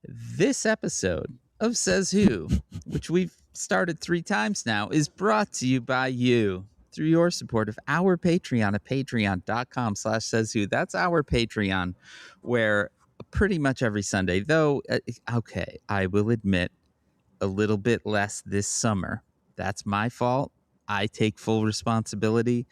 This episode of Says Who, which we've started 3 times now, is brought to you by you through your support of our Patreon at patreon.com/sayswho. That's our Patreon, where pretty much every Sunday, though, okay, I will admit a little bit less this summer. That's my fault. I take full responsibility.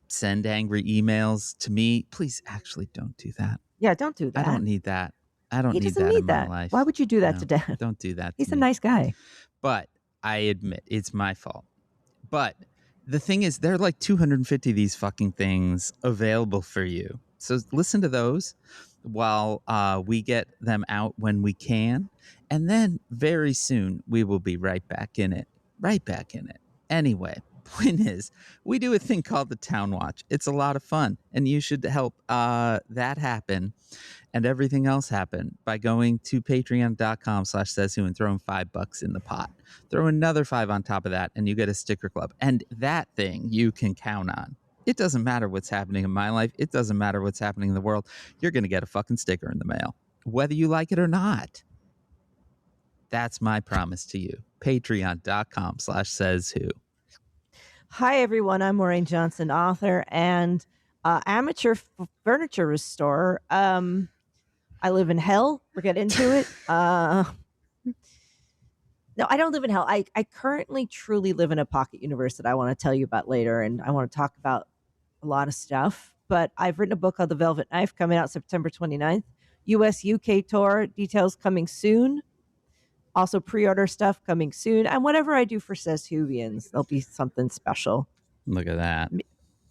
Send angry emails to me. Please, actually, don't do that. Yeah, don't do that. I don't need that. I don't He need doesn't that need in my that. life. Why would you do that No, to Dad? Don't do that to He's a me. nice guy. But I admit it's my fault. But the thing is, there are like 250 of these fucking things available for you. So listen to those while we get them out when we can. And then very soon we will be right back in it. Right back in it. Anyway, point is, we do a thing called the Town Watch. It's a lot of fun. And you should help that happen and everything else happen by going to patreon.com/sayswho and throwing $5 in the pot. Throw another 5 on top of that and you get a sticker club. And that thing you can count on. It doesn't matter what's happening in my life. It doesn't matter what's happening in the world. You're going to get a fucking sticker in the mail, whether you like it or not. That's my promise to you. Patreon.com/sayswho. Hi, everyone. I'm Maureen Johnson, author and amateur furniture restorer. I live in hell. We'll get into it. No, I don't live in hell. I currently truly live in a pocket universe that I want to tell you about later, and I want to talk about a lot of stuff. But I've written a book called The Velvet Knife, coming out September 29th. US-UK tour, details coming soon. Also pre-order stuff coming soon. And whatever I do for SaysWhovians, there'll be something special. Look at that.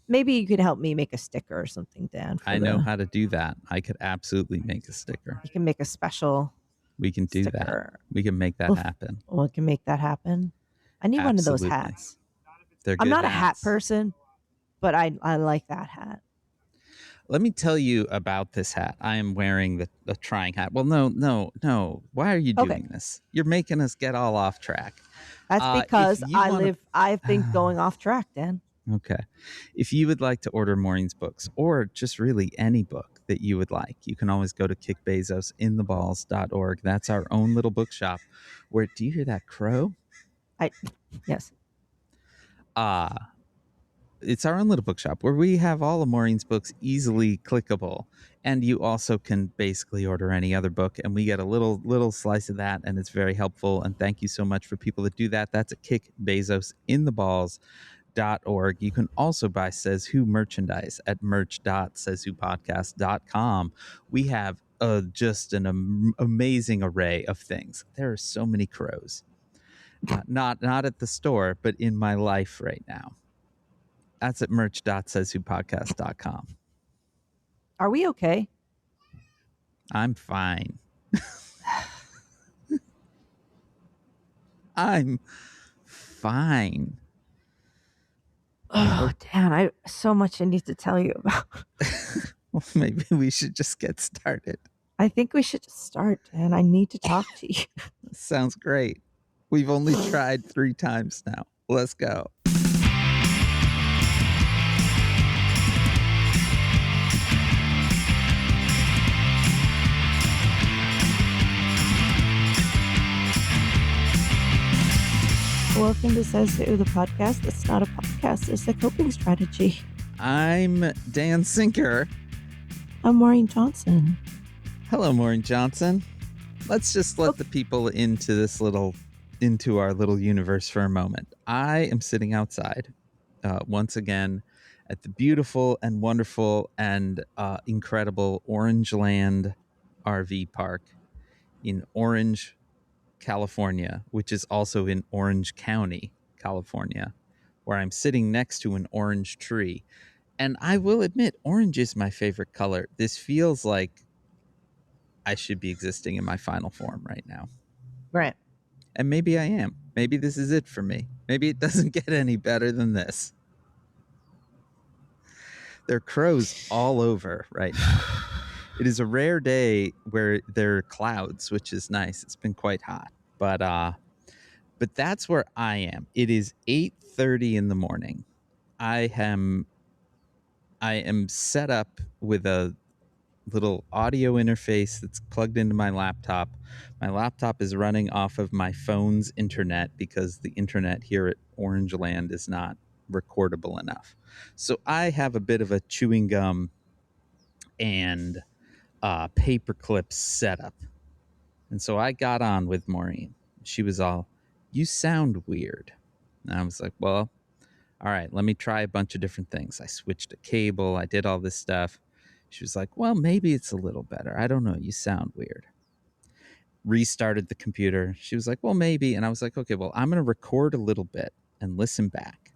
Maybe you could help me make a sticker or something, Dan. I know how to do that. I could absolutely make a sticker. You can make a special We can do sticker. that. We can make that happen. Well, we can make that happen. I need one of those hats. I'm not a hat person, but I like that hat. Let me tell you about this hat. I am wearing the trying hat. Well, no. Why are you doing this? You're making us get all off track. That's because I've been going off track, Dan. Okay. If you would like to order Maureen's books, or just really any book that you would like, you can always go to kickbezosintheballs.org. That's our own little bookshop. Where, do you hear that crow? Yes. It's our own little bookshop where we have all of Maureen's books easily clickable. And you also can basically order any other book, and we get a little slice of that, and it's very helpful. And thank you so much for people that do that. That's at kickbezosintheballs.org. You can also buy Says Who merchandise at merch.sayswhopodcast.com. We have just an amazing array of things. There are so many crows. Not at the store, but in my life right now. That's at merch.sayswhopodcast.com. Are we okay? I'm fine. I'm fine. Oh, Dan, I so much I need to tell you about. Well, maybe we should just get started. I think we should just start, Dan. I need to talk to you. Sounds great. We've only tried 3 times now. Let's go. Welcome to Says Who, the podcast. It's not a podcast, it's a coping strategy. I'm Dan Sinker. I'm Maureen Johnson. Hello, Maureen Johnson. Let's just let the people into our little universe for a moment. I am sitting outside once again at the beautiful and wonderful and incredible Orange Land RV Park in Orange, California, which is also in Orange County, California, where I'm sitting next to an orange tree. And I will admit, orange is my favorite color. This feels like I should be existing in my final form right now. Right. And maybe I am. Maybe this is it for me. Maybe it doesn't get any better than this. There are crows all over right now. It is a rare day where there are clouds, which is nice. It's been quite hot. But that's where I am. It is 8:30 in the morning. I am set up with a little audio interface that's plugged into my laptop. My laptop is running off of my phone's internet because the internet here at Orange Land is not recordable enough. So I have a bit of a chewing gum and paper clips setup. And so I got on with Maureen. She was all, "You sound weird." And I was like, "Well, all right, let me try a bunch of different things." I switched a cable. I did all this stuff. She was like, "Well, maybe it's a little better. I don't know. You sound weird." Restarted the computer. She was like, "Well, maybe." And I was like, "Okay, well, I'm going to record a little bit and listen back."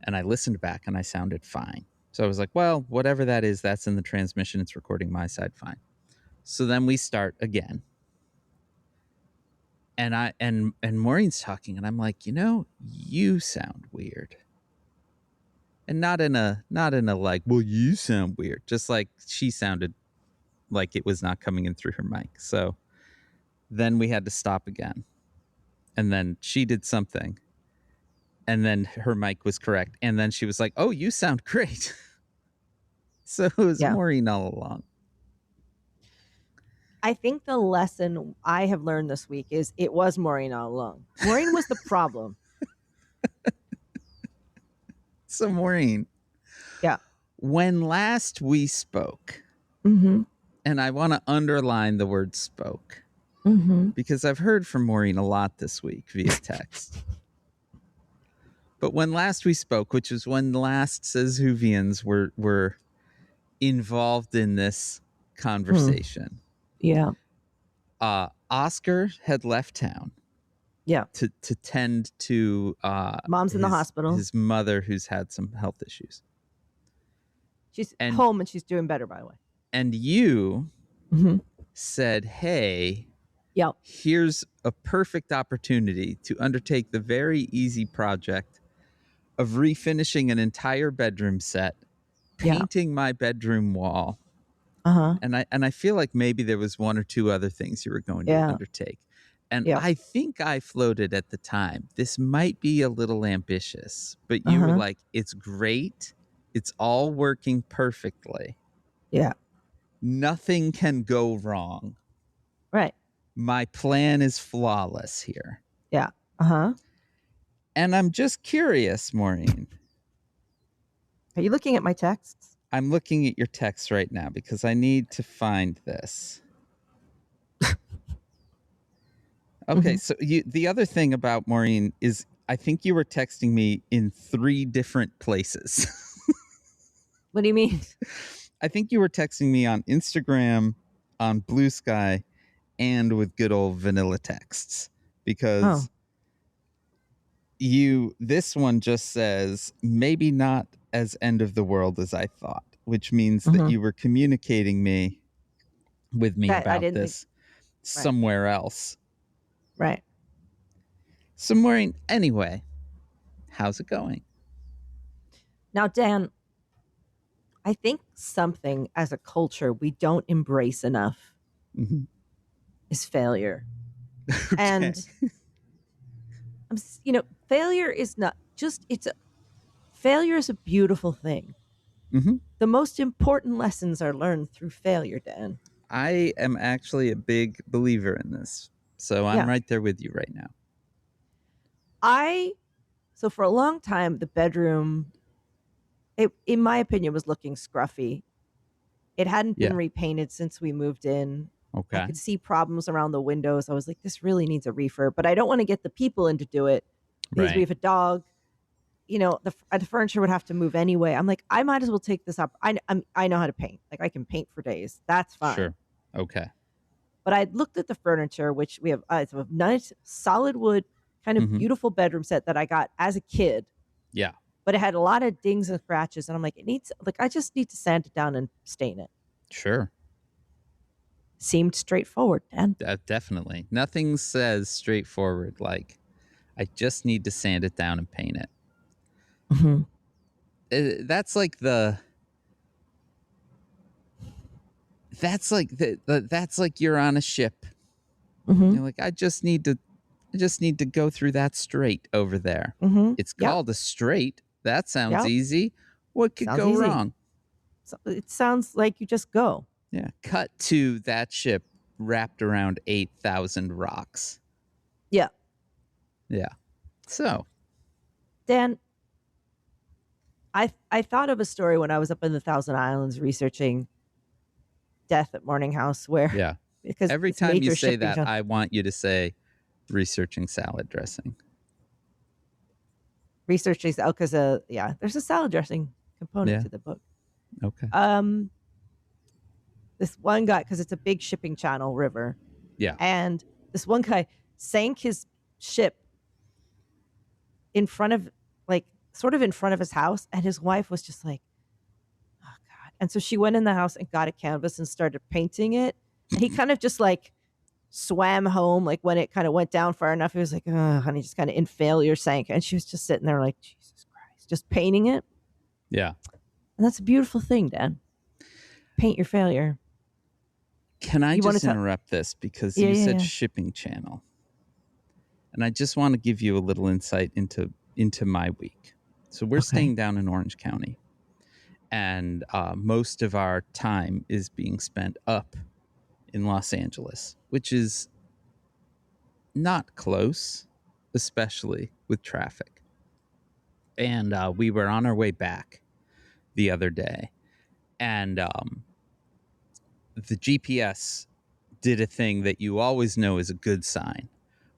And I listened back and I sounded fine. So I was like, well, whatever that is, that's in the transmission. It's recording my side fine. So then we start again. And Maureen's talking and I'm like, you sound weird. And not in a like, well, you sound weird. Just like she sounded like it was not coming in through her mic. So then we had to stop again. And then she did something. And then her mic was correct. And then she was like, "Oh, you sound great." So it was Maureen all along. I think the lesson I have learned this week is it was Maureen all along. Maureen was the problem. So Maureen. Yeah. When last we spoke, mm-hmm. and I want to underline the word spoke, because I've heard from Maureen a lot this week via text. But when last we spoke, which was when last SaysWhovians were involved in this conversation. Yeah. Oscar had left town. Yeah. To tend to mom's in the hospital. His mother, who's had some health issues. She's home and she's doing better, by the way. And you said, "Hey, here's a perfect opportunity to undertake the very easy project of refinishing an entire bedroom set, painting my bedroom wall." And I feel like maybe there was one or two other things you were going to undertake. And I think I floated at the time, this might be a little ambitious, but you were like, "It's great. It's all working perfectly. Yeah. Nothing can go wrong. Right. My plan is flawless here." Yeah. And I'm just curious, Maureen. Are you looking at my texts? I'm looking at your text right now because I need to find this. Okay, so the other thing about Maureen is I think you were texting me in 3 different places. What do you mean? I think you were texting me on Instagram, on Blue Sky, and with good old vanilla texts. Because this one just says, "Maybe not as end of the world as I thought," which means that you were communicating with me about this somewhere else. Right. So Maureen, anyway, how's it going? Now, Dan, I think something as a culture we don't embrace enough is failure. Okay. And failure is not just, failure is a beautiful thing. The most important lessons are learned through failure, Dan. I am actually a big believer in this. So I'm right there with you right now. So for a long time, the bedroom, in my opinion, was looking scruffy. It hadn't been repainted since we moved in. Okay. I could see problems around the windows. I was like, this really needs a refurb, but I don't want to get the people in to do it because we have a dog. The furniture would have to move anyway. I'm like, I might as well take this up. I know how to paint. Like, I can paint for days. That's fine. Sure. Okay. But I looked at the furniture, which we have it's a nice solid wood, kind of beautiful bedroom set that I got as a kid. Yeah. But it had a lot of dings and scratches. And I'm like, I just need to sand it down and stain it. Sure. Seemed straightforward, Dan. Definitely. Nothing says straightforward like, I just need to sand it down and paint it. That's like that's like you're on a ship. You're like, I just need to go through that strait over there. It's called a strait. That sounds easy. What could go wrong? So it sounds like you just go. Yeah. Cut to that ship wrapped around 8,000 rocks. Yeah. Yeah. So, Dan, I thought of a story when I was up in the Thousand Islands researching death at Morning House, where yeah. because Every it's time you major say shipping that, town. I want you to say researching salad dressing. Researching, because yeah, there's a salad dressing component Yeah. to the book. Okay. This one guy, because it's a big shipping channel river, Yeah. and this one guy sank his ship in front of, like, sort of in front of his house, and his wife was just like, oh God. And so she went in the house and got a canvas and started painting it. And he kind of just like swam home, like when it kind of went down far enough, he was like, oh, honey, just kind of in failure sank. And she was just sitting there like, Jesus Christ, just painting it. Yeah. And that's a beautiful thing, Dan. Paint your failure. Can I You just wanna interrupt this because Yeah, you yeah, said yeah. shipping channel, and I just want to give you a little insight into my week. So we're Okay. staying down in Orange County, and most of our time is being spent up in Los Angeles, which is not close, especially with traffic. And we were on our way back the other day, and the GPS did a thing that you always know is a good sign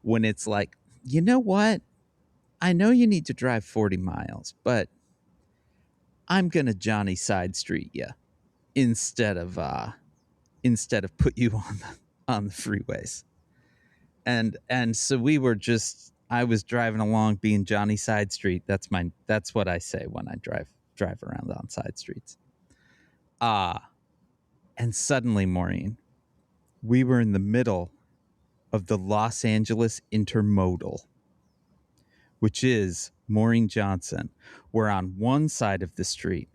when it's like, you know what? I know you need to drive 40 miles, but I'm gonna Johnny Side Street you instead of put you on the freeways. And so we were just I was driving along being Johnny Side Street. That's what I say when I drive around on side streets. And suddenly, Maureen, we were in the middle of the Los Angeles Intermodal, which is Maureen Johnson, where on one side of the street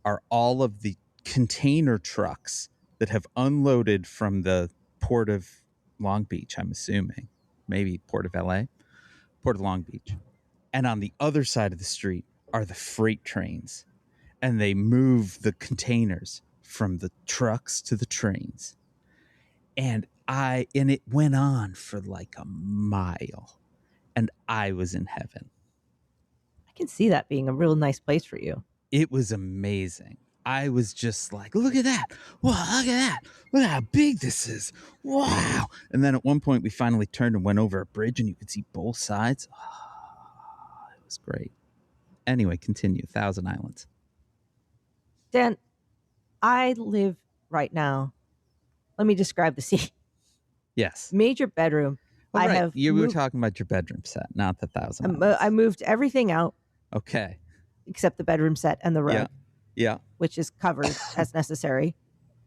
are all of the container trucks that have unloaded from the port of Long Beach, I'm assuming, maybe Port of LA, Port of Long Beach. And on the other side of the street are the freight trains, and they move the containers from the trucks to the trains. And it went on for like a mile, and I was in heaven. I can see that being a real nice place for you. It was amazing. I was just like, look at that. Wow, look at that. Look at how big this is. Wow. And then at one point we finally turned and went over a bridge and you could see both sides. Oh, it was great. Anyway, continue. Thousand Islands. Dan, I live right now. Let me describe the scene. Yes. Major bedroom. All right. You were moved, talking about your bedroom set, not the Thousand Islands. I moved everything out Okay. except the bedroom set and the rug, Yeah. which is covered as necessary.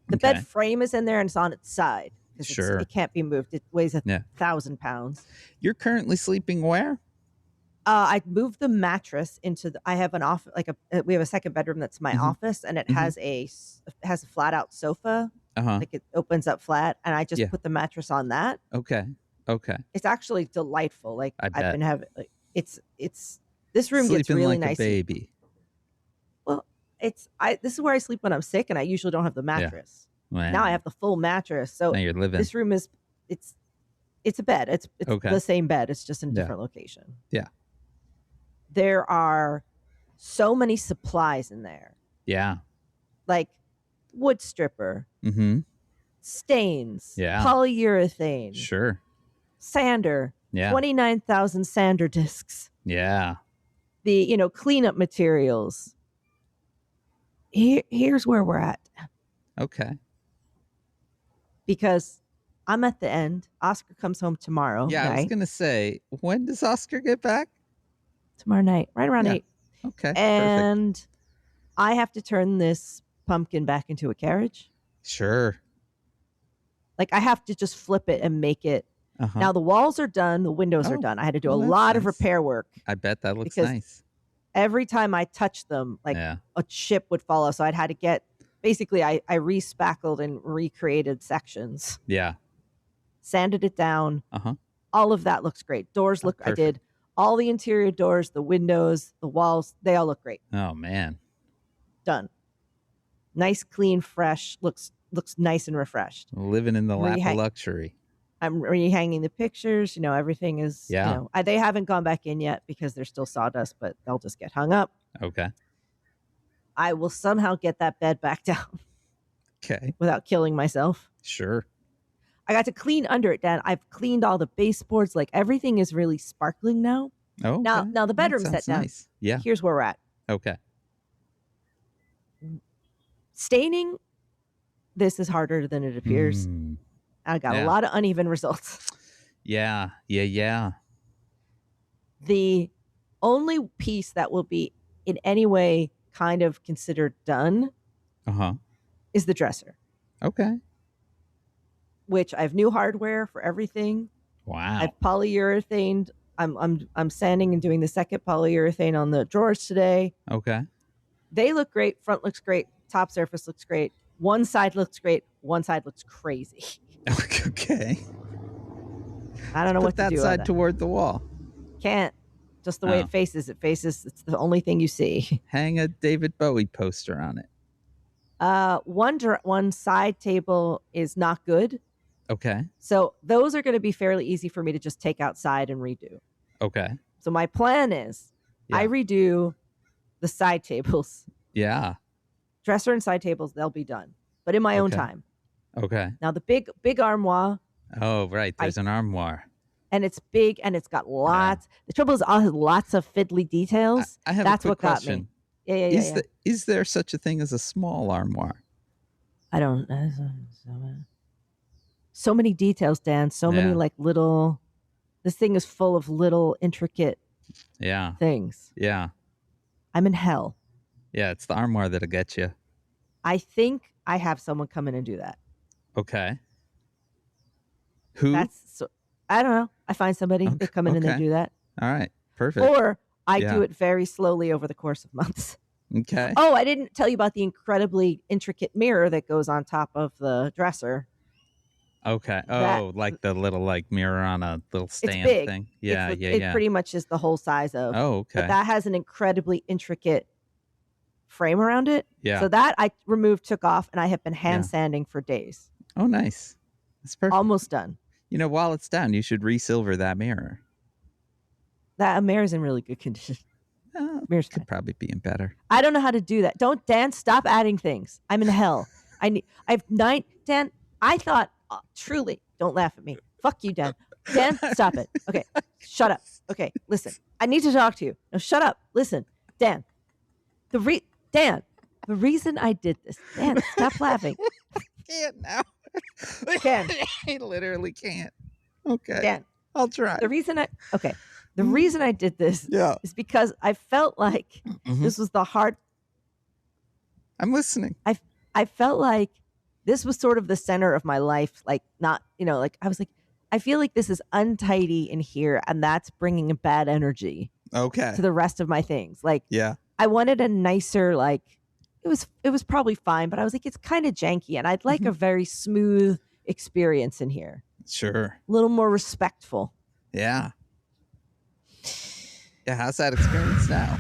The Okay. bed frame is in there and it's on its side because Sure. it can't be moved. It weighs 1,000 pounds. You're currently sleeping where? I moved the mattress into I have an off we have a second bedroom that's my office, and it has a flat out sofa. Like it opens up flat, and I just put the mattress on that. Okay. It's actually delightful. Like I bet. I've been having it's this room Sleeping gets really like nice. A baby. Well, this is where I sleep when I'm sick, and I usually don't have the mattress. Wow. Now I have the full mattress. So now you're living. This room is it's a bed. It's okay. the same bed. It's just in a different location. Yeah. There are so many supplies in there. Yeah. Like wood stripper, stains, polyurethane, sure, sander, 29,000 sander discs. Yeah. The cleanup materials. Here's where we're at. Okay. Because I'm at the end. Oscar comes home tomorrow. Yeah, night. I was gonna say, when does Oscar get back? Tomorrow night, right around 8. Okay. And perfect. I have to turn this pumpkin back into a carriage. Sure. Like I have to just flip it and make it. Now the walls are done, the windows are done. I had to do a lot of repair work. I bet that looks nice. Every time I touched them, like a chip would fall off. So I'd had to get basically I respackled and recreated sections. Yeah. Sanded it down. All of that looks great. Doors look I did all the interior doors, the windows, the walls, they all look great. Oh man. Done. Nice, clean, fresh, looks looks nice and refreshed. Living in the lap of luxury. I'm rehanging the pictures. Everything is, they haven't gone back in yet because they're still sawdust, but they'll just get hung up. Okay. I will somehow get that bed back down. Okay. Without killing myself. Sure. I got to clean under it, Dan. I've cleaned all the baseboards. Like everything is really sparkling now. Oh, okay. Now the bedroom's set down. Nice. Yeah. Here's where we're at. Okay. Staining, this is harder than it appears. I got a lot of uneven results. Yeah. The only piece that will be in any way kind of considered done is the dresser. Okay. Which I have new hardware for everything. Wow. I've polyurethaned. I'm sanding and doing the second polyurethane on the drawers today. Okay. They look great. Front looks great. Top surface looks great. One side looks great. One side looks crazy. Okay. I don't know what to do. Put that side toward the wall. Can't. Just the way it faces. It's the only thing you see. Hang a David Bowie poster on it. One side table is not good. Okay. So those are going to be fairly easy for me to just take outside and redo. Okay. So my plan is I redo the side tables. Yeah. Dresser and side tables, they'll be done. But in my own time. Okay. Now the big armoire. Oh, right. There's an armoire. And it's big and it's got lots. The trouble is it has lots of fiddly details. I have That's a quick what question. Got me. Yeah. Is there such a thing as a small armoire? I don't. So many details, Dan. So many like little. This thing is full of little intricate. Things. Yeah. I'm in hell. Yeah, it's the armoire that'll get you. I think I have someone come in and do that. Okay. Who? I don't know. I find somebody. They come in and they do that. All right. Perfect. Or I do it very slowly over the course of months. Okay. Oh, I didn't tell you about the incredibly intricate mirror that goes on top of the dresser. Okay. Like the little mirror on a little stand thing. Yeah, It pretty much is the whole size of. Oh, okay. But that has an incredibly intricate frame around it. Yeah. So that I took off, and I have been hand sanding for days. Oh, nice. That's perfect. Almost done. While it's down, you should re-silver that mirror. That mirror's in really good condition. Mirror's could probably be in better. I don't know how to do that. Don't, Dan, stop adding things. I'm in hell. Dan, I thought, truly, don't laugh at me. Fuck you, Dan. Dan, stop it. Okay, shut up. Okay, listen. I need to talk to you. No, shut up. Listen, Dan. The reason I did this. Dan, stop laughing. I can't now. Dan. I literally can't. Okay. Dan. I'll try. The reason I did this is because I felt like this was the hard. I'm listening. I felt like this was sort of the center of my life. Like not, I was like, I feel like this is untidy in here, and that's bringing a bad energy. Okay. To the rest of my things. Yeah. I wanted a nicer, it was probably fine, but I was like, it's kind of janky, and I'd like a very smooth experience in here. Sure. A little more respectful. Yeah. Yeah, how's that experience now?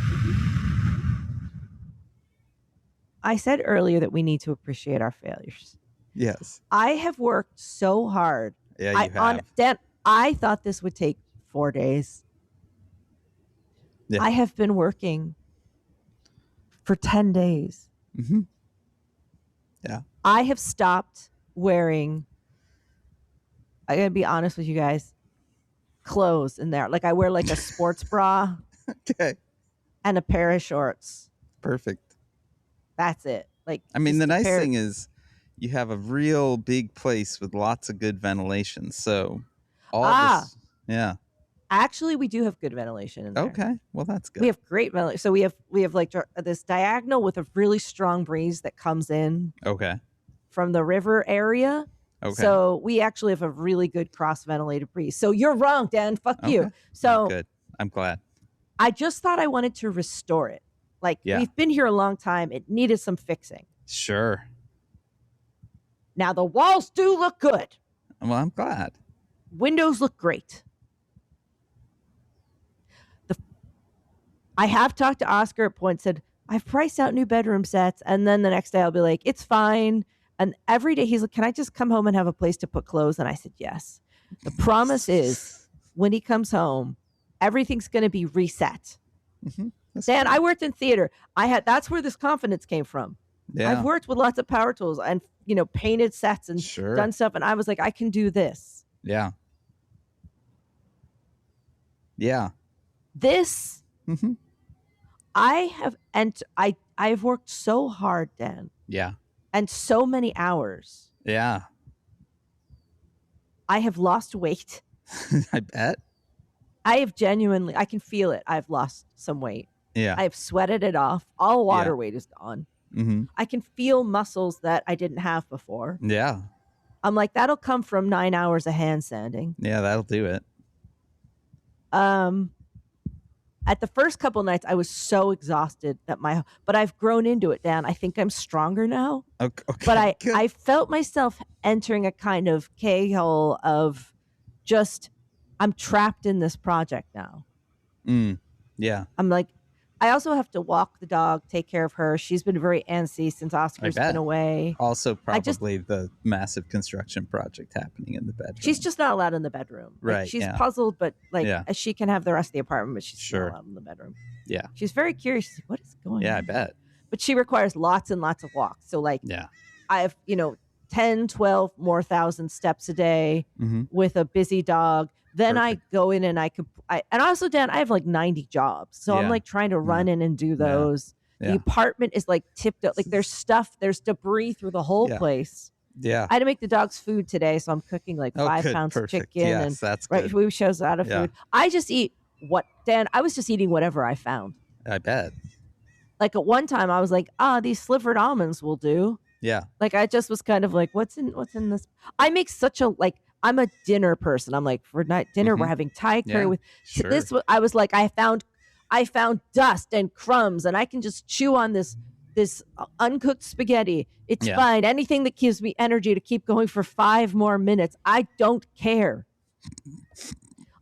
I said earlier that we need to appreciate our failures. Yes. I have worked so hard. Yeah, you have. Dan, I thought this would take 4 days. Yeah. I have been working for 10 days. Mm-hmm. Yeah. I have stopped wearing, I gotta be honest with you guys, clothes in there. I wear a sports bra. Okay. And a pair of shorts. Perfect. That's it. The nice thing is you have a real big place with lots of good ventilation. So this, yeah. Actually, we do have good ventilation in there. Okay. Well, that's good. We have great ventilation. So we have this diagonal with a really strong breeze that comes in. Okay. From the river area. Okay. So we actually have a really good cross-ventilated breeze. So you're wrong, Dan. Fuck you. So good. I'm glad. I just thought I wanted to restore it. We've been here a long time. It needed some fixing. Sure. Now the walls do look good. Well, I'm glad. Windows look great. I have talked to Oscar at point, said, I've priced out new bedroom sets. And then the next day I'll be like, it's fine. And every day he's like, can I just come home and have a place to put clothes? And I said, yes. The promise is when he comes home, everything's going to be reset. Mm-hmm. Dan, I worked in theater. That's where this confidence came from. Yeah. I've worked with lots of power tools and, painted sets and done stuff. And I was like, I can do this. Yeah. Yeah. This, mm-hmm. I've worked so hard, Dan. Yeah. And so many hours. Yeah. I have lost weight. I bet. I can feel it. I've lost some weight. Yeah. I've sweated it off. All water weight is gone. Mm-hmm. I can feel muscles that I didn't have before. Yeah. I'm like, that'll come from 9 hours of hand sanding. Yeah, that'll do it. At the first couple nights, I was so exhausted but I've grown into it, Dan. I think I'm stronger now. Okay. But I felt myself entering a kind of K-hole of just, I'm trapped in this project now. Yeah. I'm like, I also have to walk the dog, take care of her. She's been very antsy since Oscar's been away. Also, probably the massive construction project happening in the bedroom. She's just not allowed in the bedroom. Right. She's puzzled, but she can have the rest of the apartment, but she's not allowed in the bedroom. Yeah. She's very curious. She's like, what is going on? Yeah, I bet. But she requires lots and lots of walks. So I have, 10, 12 more thousand steps a day with a busy dog. Then I go in and and also, Dan, I have like 90 jobs. So I'm like trying to run in and do those. Yeah. The apartment is like tipped up. Like there's debris through the whole place. Yeah. I had to make the dogs food today. So I'm cooking like 5 pounds of chicken. Yes, and that's good. We shows out of food. I just eat Dan, I was just eating whatever I found. I bet. Like at one time I was like, these slivered almonds will do. Yeah. Like I just was kind of like, what's in this? I make such a I'm a dinner person. I'm like, for night dinner, we're having Thai curry with this. I was like, I found dust and crumbs, and I can just chew on this uncooked spaghetti. It's fine. Anything that gives me energy to keep going for 5 more minutes. I don't care.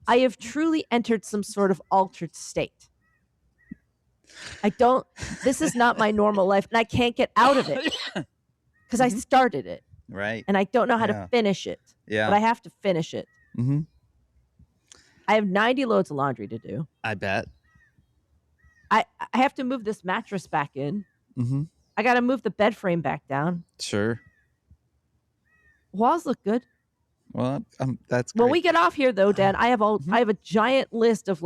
I have truly entered some sort of altered state. This is not my normal life, and I can't get out of it because I started it. Right. And I don't know how to finish it. Yeah. But I have to finish it. Mm-hmm. I have 90 loads of laundry to do. I bet. I have to move this mattress back in. Mm-hmm. I got to move the bed frame back down. Sure. Walls look good. Well, that's great. When we get off here, though, Dan, I have a giant list of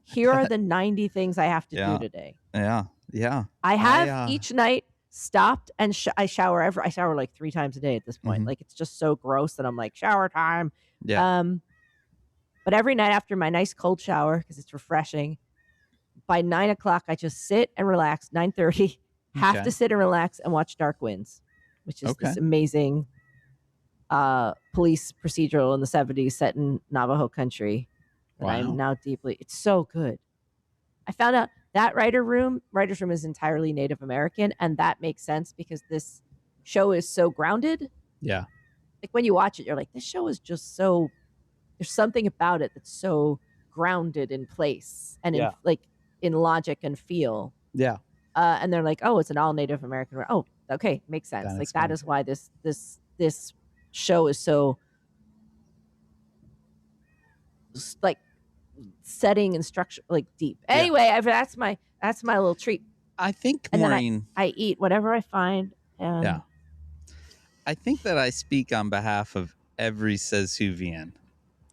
here are the 90 things I have to do today. Yeah. Yeah. I have each night stopped and I shower like 3 times a day at this point. Like it's just so gross that I'm like, shower time. Yeah. But every night after my nice cold shower, because it's refreshing, by 9 o'clock I just sit and relax. 9:30, have to sit and relax and watch Dark Winds, which is this amazing police procedural in the 70s set in Navajo country. Wow. I'm now it's so good. I found out that writer's room is entirely Native American, and that makes sense because this show is so grounded. Yeah. Like when you watch it, you're like, this show is just so, there's something about it that's so grounded in place and in logic and feel. Yeah. And they're like, oh, it's an all Native American. Oh, okay, makes sense. That is why this show is so setting and structure deep. Anyway, that's my little treat. I think, and Maureen, then I eat whatever I find. Yeah. I think that I speak on behalf of every SaysWhovian.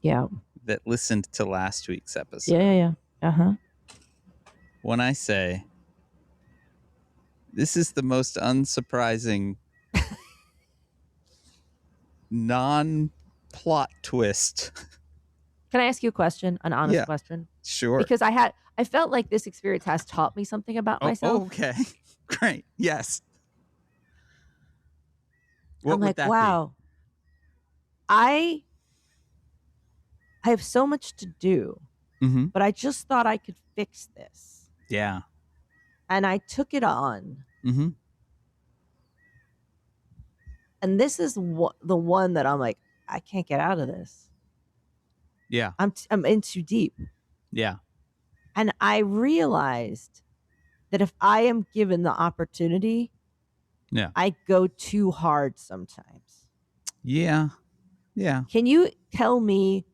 Yeah. That listened to last week's episode. Yeah. Uh-huh. When I say this is the most unsurprising non-plot twist. Can I ask you a question? An honest question? Sure. Because I felt like this experience has taught me something about myself. Okay. Great. Yes. What I'm would like, that wow. I have so much to do, but I just thought I could fix this. Yeah. And I took it on. Mm-hmm. And this is the one that I'm like, I can't get out of this. Yeah. I'm in too deep. Yeah. And I realized that if I am given the opportunity, Yeah. I go too hard sometimes. Yeah. Yeah. Can you tell me?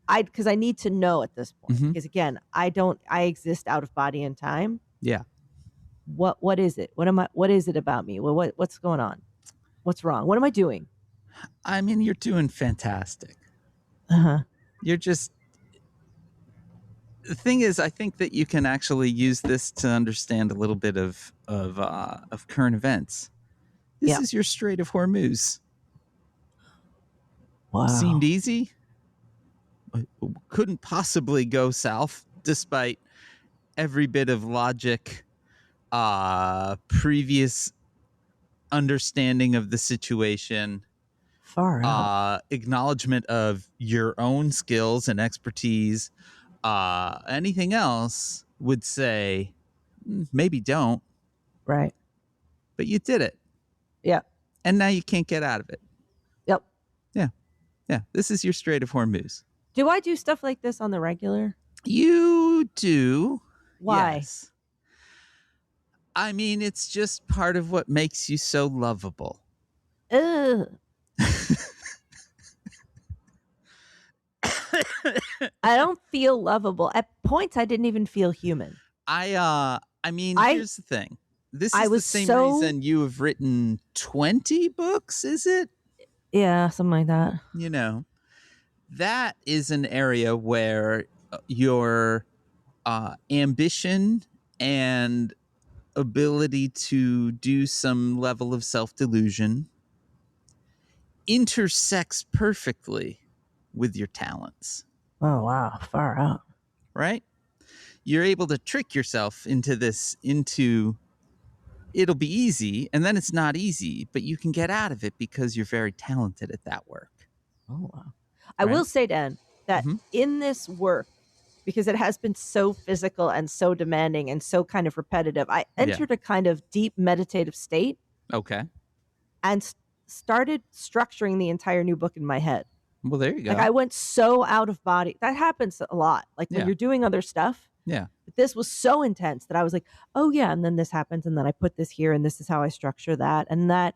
Because I need to know at this point. Mm-hmm. Because again, I exist out of body and time. Yeah. What is it? What is it about me? What's going on? What's wrong? What am I doing? I mean, you're doing fantastic. Uh-huh. You're just. The thing is, I think that you can actually use this to understand a little bit of current events. This Yeah. is your Strait of Hormuz. Wow. Seemed easy. Couldn't possibly go south, despite every bit of logic, previous understanding of the situation, Far out. acknowledgement of your own skills and expertise. Anything else would say, maybe don't. Right. But you did it. Yeah. And now you can't get out of it. Yep. Yeah. Yeah. This is your Strait of Hormuz. Do I do stuff like this on the regular? You do. Why? Yes. I mean, it's just part of what makes you so lovable. Ugh. I don't feel lovable. At points, I didn't even feel human. I mean, here's the thing. This is the same reason you have written 20 books, is it? Yeah, something like that. You know, that is an area where your ambition and ability to do some level of self-delusion intersects perfectly with your talents. Oh, wow. Far out. Right? You're able to trick yourself into it'll be easy, and then it's not easy, but you can get out of it because you're very talented at that work. Oh, wow. I will say, Dan, that in this work, because it has been so physical and so demanding and so kind of repetitive, I entered a kind of deep meditative state. Okay. And started structuring the entire new book in my head. Well, there you go. Like I went so out of body. That happens a lot. Like when you're doing other stuff. Yeah. But this was so intense that I was like, oh yeah, and then this happens, and then I put this here, and this is how I structure that, and that.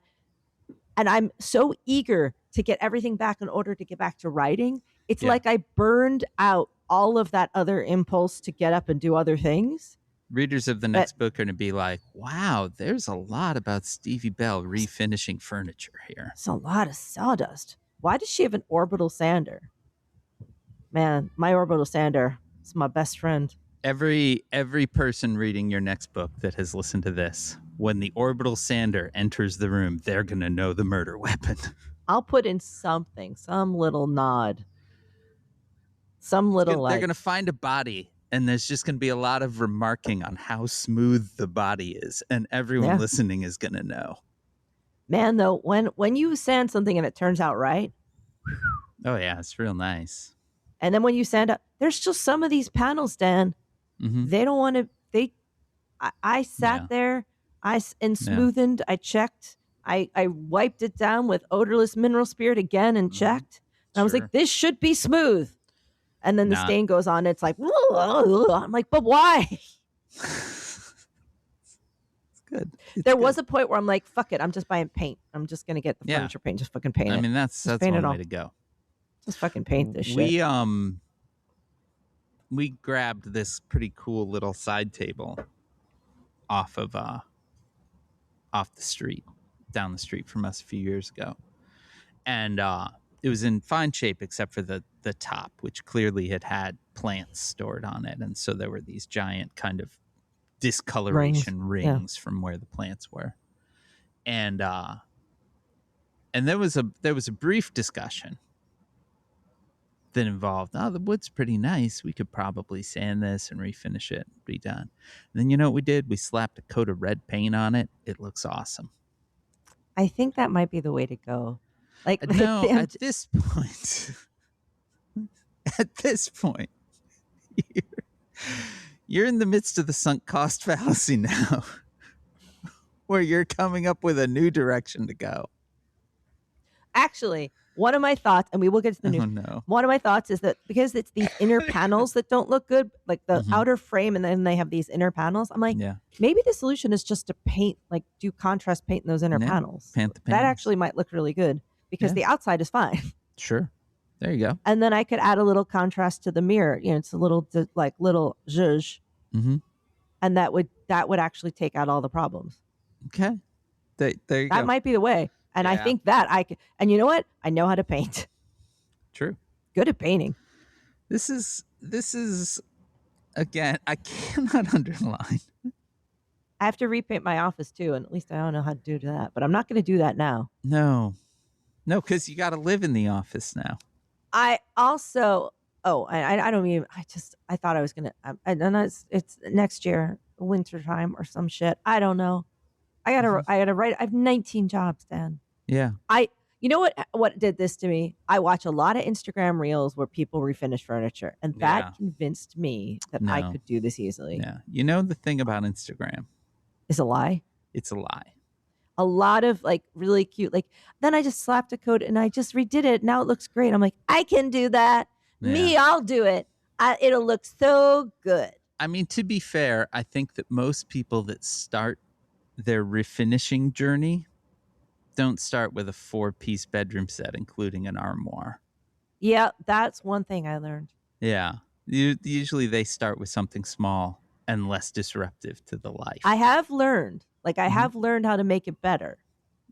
And I'm so eager to get everything back in order to get back to writing. It's like I burned out all of that other impulse to get up and do other things. Readers of the next book are going to be like, wow, there's a lot about Stevie Bell refinishing furniture here. It's a lot of sawdust. Why does she have an orbital sander? Man, my orbital sander is my best friend. Every person reading your next book that has listened to this, when the orbital sander enters the room, they're going to know the murder weapon. I'll put in something, some little nod. Some little They're going to find a body, and there's just going to be a lot of remarking on how smooth the body is, and everyone listening is going to know. Man, though, when you sand something and it turns out right. Oh, yeah, it's real nice. And then when you sand up, there's just some of these panels, Dan. They don't want to, I sat there, and smoothened, I checked, I wiped it down with odorless mineral spirit again and checked. And I was like, this should be smooth. And then the stain goes on. It's like, I'm like, but why? It's good. There was a point where I'm like, fuck it. I'm just buying paint. I'm just going to get the furniture paint. Just fucking paint it. I mean, that's one way to go. Just fucking paint this shit. We grabbed this pretty cool little side table off the street, down the street from us a few years ago. And it was in fine shape except for the top, which clearly had plants stored on it. And so there were these giant kind of discoloration rings from where the plants were. And there was a brief discussion that involved, the wood's pretty nice. We could probably sand this and refinish it and be done. And then you know what we did? We slapped a coat of red paint on it. It looks awesome. I think that might be the way to go. Like no, at this point, you're in the midst of the sunk cost fallacy now, where you're coming up with a new direction to go. Actually, One of my thoughts, and we will get to the news. Oh no. One of my thoughts is that because it's these inner panels that don't look good, like the outer frame, and then they have these inner panels. I'm like, maybe the solution is just to paint, like do contrast paint in those inner panels. Paint the That panels. actually might look really good because the outside is fine. Sure. There you go. And then I could add a little contrast to the mirror. You know, it's a little like little zhuzh. And that would actually take out all the problems. Okay. There you go. That might be the way. And I think that I could, and you know what? I know how to paint. True. Good at painting. This is again, I cannot underline. I have to repaint my office too, and at least I don't know how to do that. But I'm not going to do that now. No, because you got to live in the office now. I also, I don't even. I thought I was gonna. And it's next year, winter time or some shit. I don't know. I gotta write. I have 19 jobs, Dan. Yeah. You know what did this to me? I watch a lot of Instagram reels where people refinish furniture, and that convinced me that I could do this easily. Yeah. You know, the thing about Instagram is a lie. It's a lie. A lot of like really cute, like then I just slapped a coat and I just redid it. Now it looks great. I'm like, I can do that. Yeah. Me, I'll do it. It'll look so good. I mean, to be fair, I think that most people that start their refinishing journey don't start with a 4-piece bedroom set, including an armoire. Yeah, that's one thing I learned. Yeah. Usually they start with something small and less disruptive to the life. I have learned. Like, I have learned how to make it better.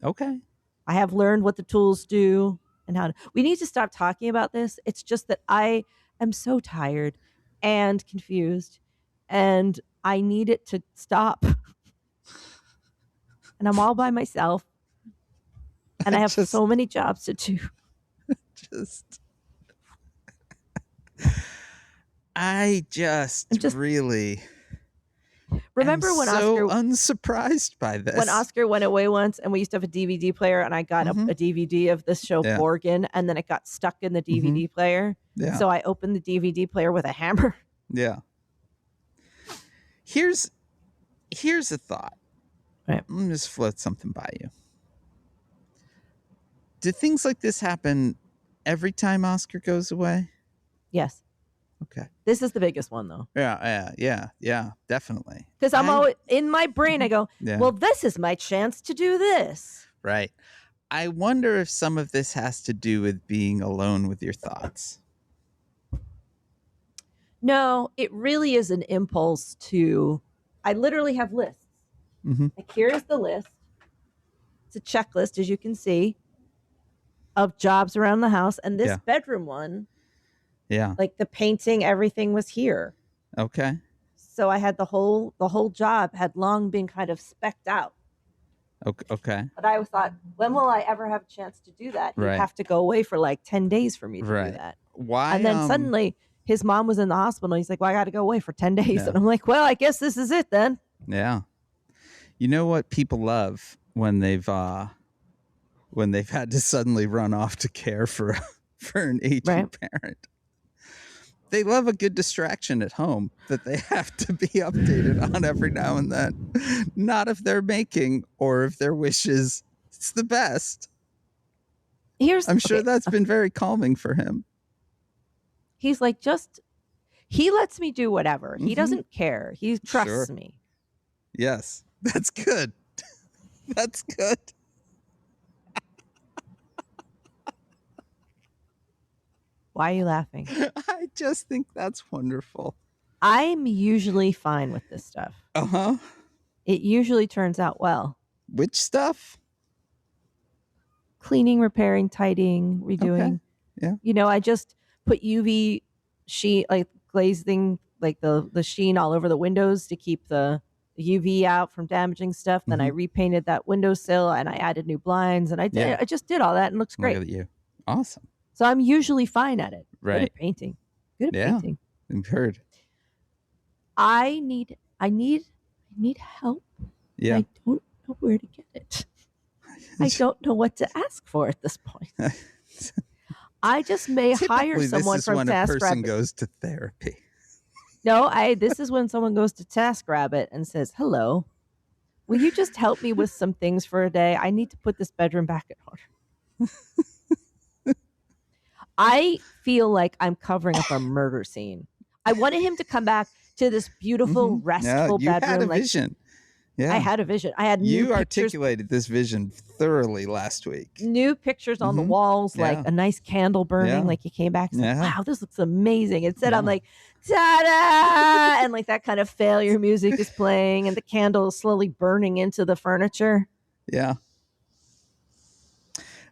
Okay. I have learned what the tools do and how to... We need to stop talking about this. It's just that I am so tired and confused, and I need it to stop. And I'm all by myself. And I have so many jobs to do. I'm just really... Remember when so Oscar unsurprised by this? When Oscar went away once and we used to have a DVD player and I got a DVD of this show Borgen, and then it got stuck in the DVD player. Yeah. So I opened the DVD player with a hammer. Yeah. Here's a thought. Right. Let me just float something by you. Do things like this happen every time Oscar goes away? Yes. Okay. This is the biggest one, though. Yeah, definitely. Because I'm always in my brain, I go, well, this is my chance to do this. Right. I wonder if some of this has to do with being alone with your thoughts. No, it really is an impulse to, I literally have lists. Like, here's the list. It's a checklist, as you can see, of jobs around the house. And this bedroom one, like the painting, everything was here. Okay. So I had the whole job had long been kind of specced out. Okay. But I always thought, when will I ever have a chance to do that? You'd have to go away for like 10 days for me to do that. Why? And then suddenly his mom was in the hospital. He's like, well, I got to go away for 10 days. Yeah. And I'm like, well, I guess this is it then. Yeah. You know what people love when they've had to suddenly run off to care for an aging parent? They love a good distraction at home that they have to be updated on every now and then. Not if they're making or if their wishes. It's the best. I'm sure that's been very calming for him. He's like, he lets me do whatever. He doesn't care. He trusts me. Yes, that's good. That's good. Why are you laughing? I just think that's wonderful. I'm usually fine with this stuff. Uh-huh. It usually turns out well. Which stuff? Cleaning, repairing, tidying, redoing. Okay. Yeah. You know, I just put UV sheet, like glazing, like the sheen all over the windows to keep the UV out from damaging stuff. Then I repainted that windowsill and I added new blinds, and I just did all that, and it looks great. Look at you. Awesome. So I'm usually fine at it. Right. Good at painting. Good at painting. I've heard. I need help. Yeah. I don't know where to get it. I don't know what to ask for at this point. I just may hire someone from TaskRabbit. When a person goes to therapy. No, this is when someone goes to TaskRabbit and says, hello, will you just help me with some things for a day? I need to put this bedroom back in order. I feel like I'm covering up a murder scene. I wanted him to come back to this beautiful, restful you bedroom. had a vision. Yeah. I had a vision. I had you new pictures. articulated this vision thoroughly last week. New pictures on the walls, like a nice candle burning. Like you came back, like, wow, this looks amazing. Instead, I'm like, ta-da! And like that kind of failure music is playing, and the candle is slowly burning into the furniture. Yeah.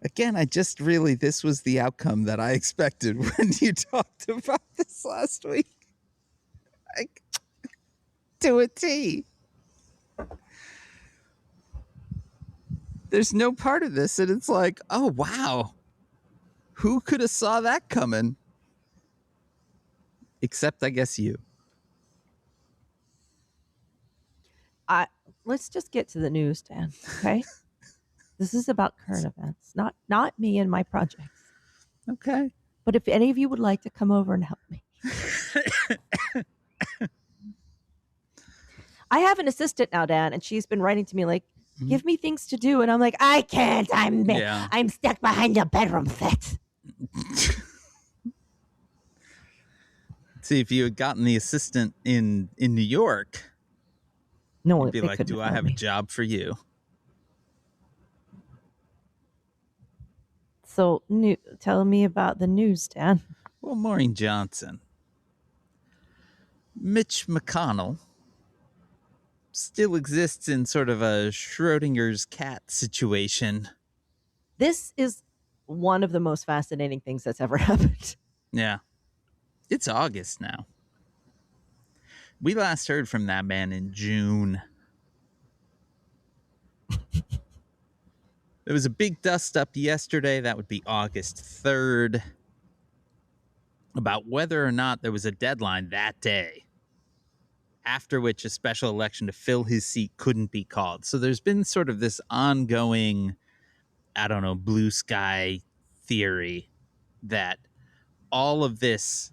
Again, this was the outcome that I expected when you talked about this last week. Like, to a T. There's no part of this and it's like, oh, wow. Who could have saw that coming? Except, I guess, you. Let's just get to the news, Dan, okay? This is about current events, not me and my projects. Okay. But if any of you would like to come over and help me. I have an assistant now, Dan, and she's been writing to me like, give me things to do. And I'm like, I can't. I'm stuck behind a bedroom set. See, if you had gotten the assistant in New York, no, you'd be like, do I have a job for you? So tell me about the news, Dan. Well, Maureen Johnson. Mitch McConnell still exists in sort of a Schrodinger's cat situation. This is one of the most fascinating things that's ever happened. Yeah. It's August now. We last heard from that man in June. There was a big dust up yesterday. That would be August 3rd. About whether or not there was a deadline that day, after which a special election to fill his seat couldn't be called. So there's been sort of this ongoing, I don't know, blue sky theory that all of this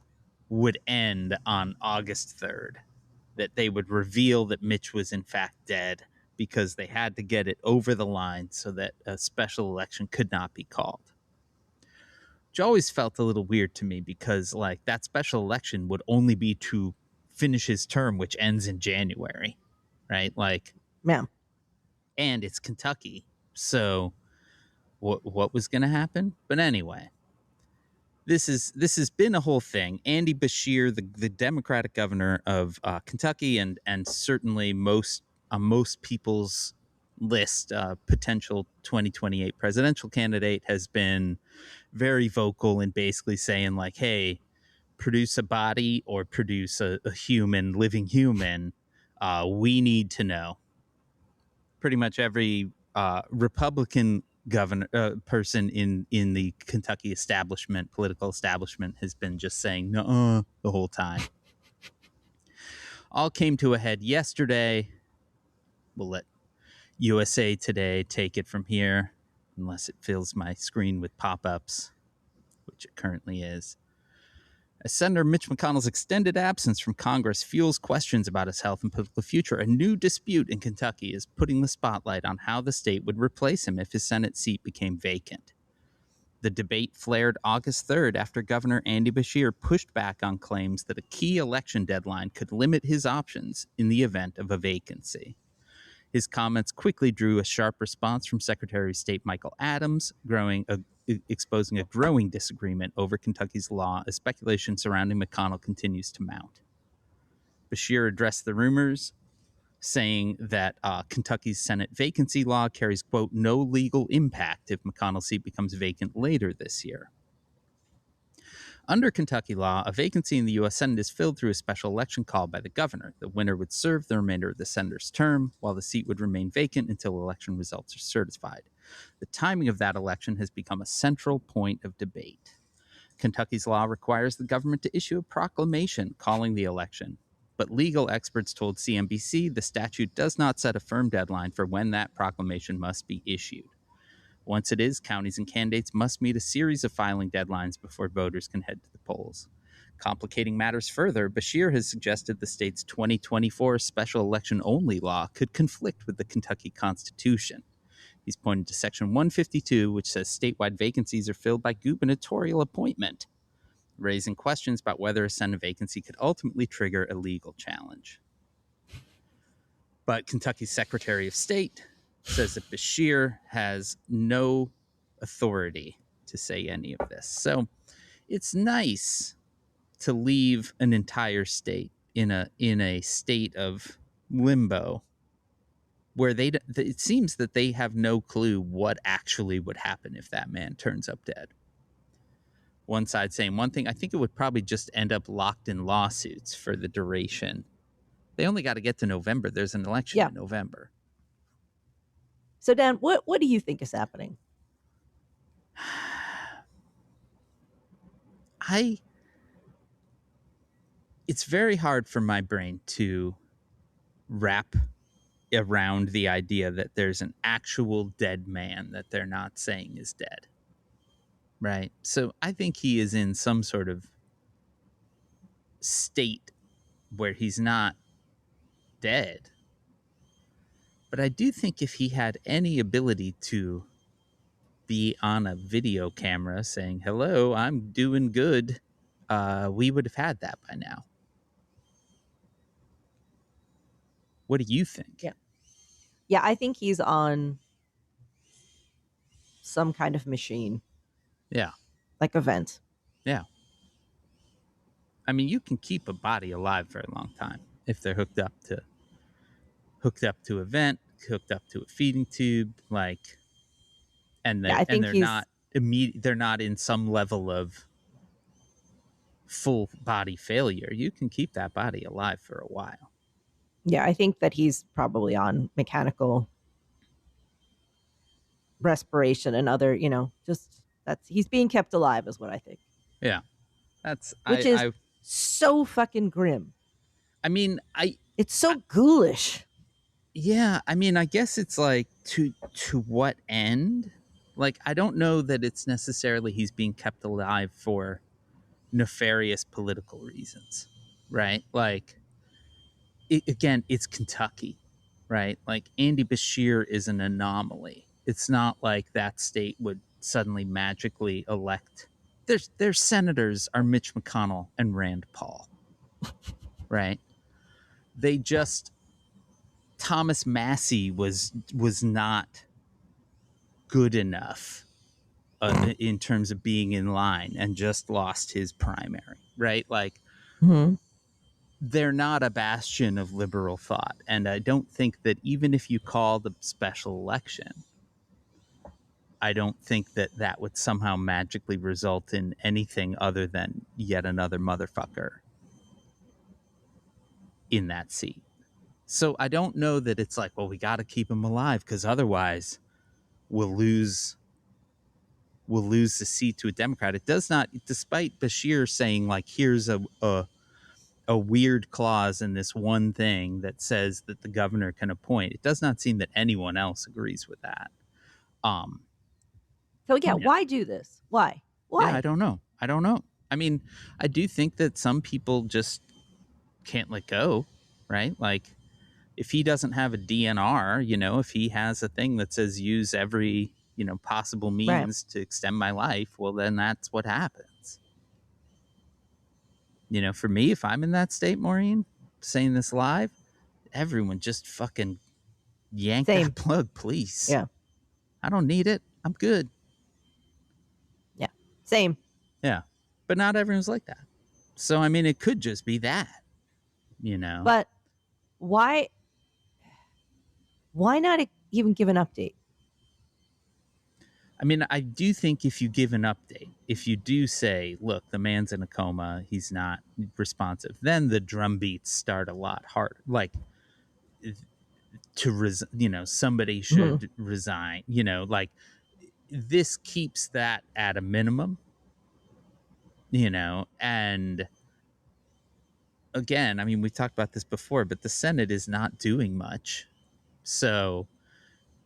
would end on August 3rd, that they would reveal that Mitch was in fact dead because they had to get it over the line so that a special election could not be called. Which always felt a little weird to me because, like, that special election would only be to finish his term, which ends in January, right? Like, ma'am. And it's Kentucky. So what was going to happen? But anyway, this has been a whole thing. Andy Beshear, the Democratic governor of Kentucky, and certainly most people's list, potential 2028 presidential candidate, has been very vocal in basically saying, like, hey, produce a body or produce a living human. We need to know. Pretty much every Republican governor person in the Kentucky political establishment, has been just saying no the whole time. All came to a head yesterday. We'll let USA Today take it from here, unless it fills my screen with pop-ups, which it currently is. As Senator Mitch McConnell's extended absence from Congress fuels questions about his health and political future, a new dispute in Kentucky is putting the spotlight on how the state would replace him if his Senate seat became vacant. The debate flared August 3rd after Governor Andy Beshear pushed back on claims that a key election deadline could limit his options in the event of a vacancy. His comments quickly drew a sharp response from Secretary of State Michael Adams, exposing a growing disagreement over Kentucky's law as speculation surrounding McConnell continues to mount. Beshear addressed the rumors, saying that Kentucky's Senate vacancy law carries, quote, no legal impact if McConnell's seat becomes vacant later this year. Under Kentucky law, a vacancy in the U.S. Senate is filled through a special election called by the governor. The winner would serve the remainder of the senator's term, while the seat would remain vacant until election results are certified. The timing of that election has become a central point of debate. Kentucky's law requires the government to issue a proclamation calling the election, but legal experts told CNBC the statute does not set a firm deadline for when that proclamation must be issued. Once it is, counties and candidates must meet a series of filing deadlines before voters can head to the polls. Complicating matters further, Beshear has suggested the state's 2024 special election only law could conflict with the Kentucky Constitution. He's pointed to Section 152, which says statewide vacancies are filled by gubernatorial appointment, raising questions about whether a Senate vacancy could ultimately trigger a legal challenge. But Kentucky's Secretary of State says that Beshear has no authority to say any of this. So it's nice to leave an entire state in a state of limbo where it seems that they have no clue what actually would happen if that man turns up dead. One side saying one thing, I think it would probably just end up locked in lawsuits for the duration. They only got to get to November. There's an election in November. So, Dan, what do you think is happening? It's very hard for my brain to wrap around the idea that there's an actual dead man that they're not saying is dead. Right? So I think he is in some sort of state where he's not dead. But I do think if he had any ability to be on a video camera saying, hello, I'm doing good, we would have had that by now. What do you think? Yeah, I think he's on some kind of machine. Yeah. Like a vent. Yeah. I mean, you can keep a body alive for a long time if they're hooked up to a vent, hooked up to a feeding tube, like, and they're not immediate. They're not in some level of full body failure. You can keep that body alive for a while. Yeah, I think that he's probably on mechanical respiration and other, he's being kept alive is what I think. Yeah. Which is so fucking grim. I mean, it's so ghoulish. Yeah, I mean, I guess it's like to what end? Like, I don't know that it's necessarily he's being kept alive for nefarious political reasons, right? Like, again, it's Kentucky, right? Like, Andy Beshear is an anomaly. It's not like that state would suddenly magically elect. Their senators are Mitch McConnell and Rand Paul, right? They just Thomas Massey was not good enough in terms of being in line and just lost his primary, right? Like, they're not a bastion of liberal thought. And I don't think that even if you call the special election, I don't think that that would somehow magically result in anything other than yet another motherfucker in that seat. So I don't know that it's like, well, we got to keep him alive because otherwise we'll lose the seat to a Democrat. It does not, despite Beshear saying, like, here's a weird clause in this one thing that says that the governor can appoint. It does not seem that anyone else agrees with that. So yeah, why do this? Why? Yeah, I don't know. I mean, I do think that some people just can't let go, right? Like, if he doesn't have a DNR, if he has a thing that says use every, possible means to extend my life, well, then that's what happens. For me, if I'm in that state, Maureen, saying this live, everyone just fucking yank that plug, please. Yeah. I don't need it. I'm good. Yeah. Same. Yeah. But not everyone's like that. So, I mean, it could just be that, But why not even give an update? I mean, I do think if you give an update, if you do say, look, the man's in a coma, he's not responsive, then the drum beats start a lot harder. Like, somebody should resign, like, this keeps that at a minimum, and again, I mean, we talked about this before, but the Senate is not doing much. So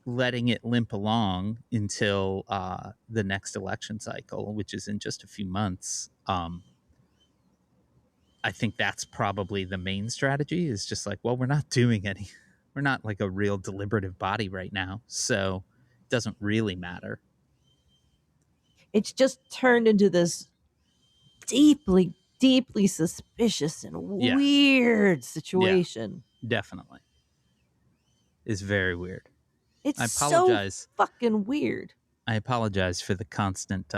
letting it limp along until the next election cycle, which is in just a few months, I think that's probably the main strategy, is just like, well, we're not doing any. We're not like a real deliberative body right now. So doesn't really matter. It's just turned into this deeply, deeply suspicious and weird situation. Definitely. It's very weird. It's I so apologize. fucking weird. I apologize for the constant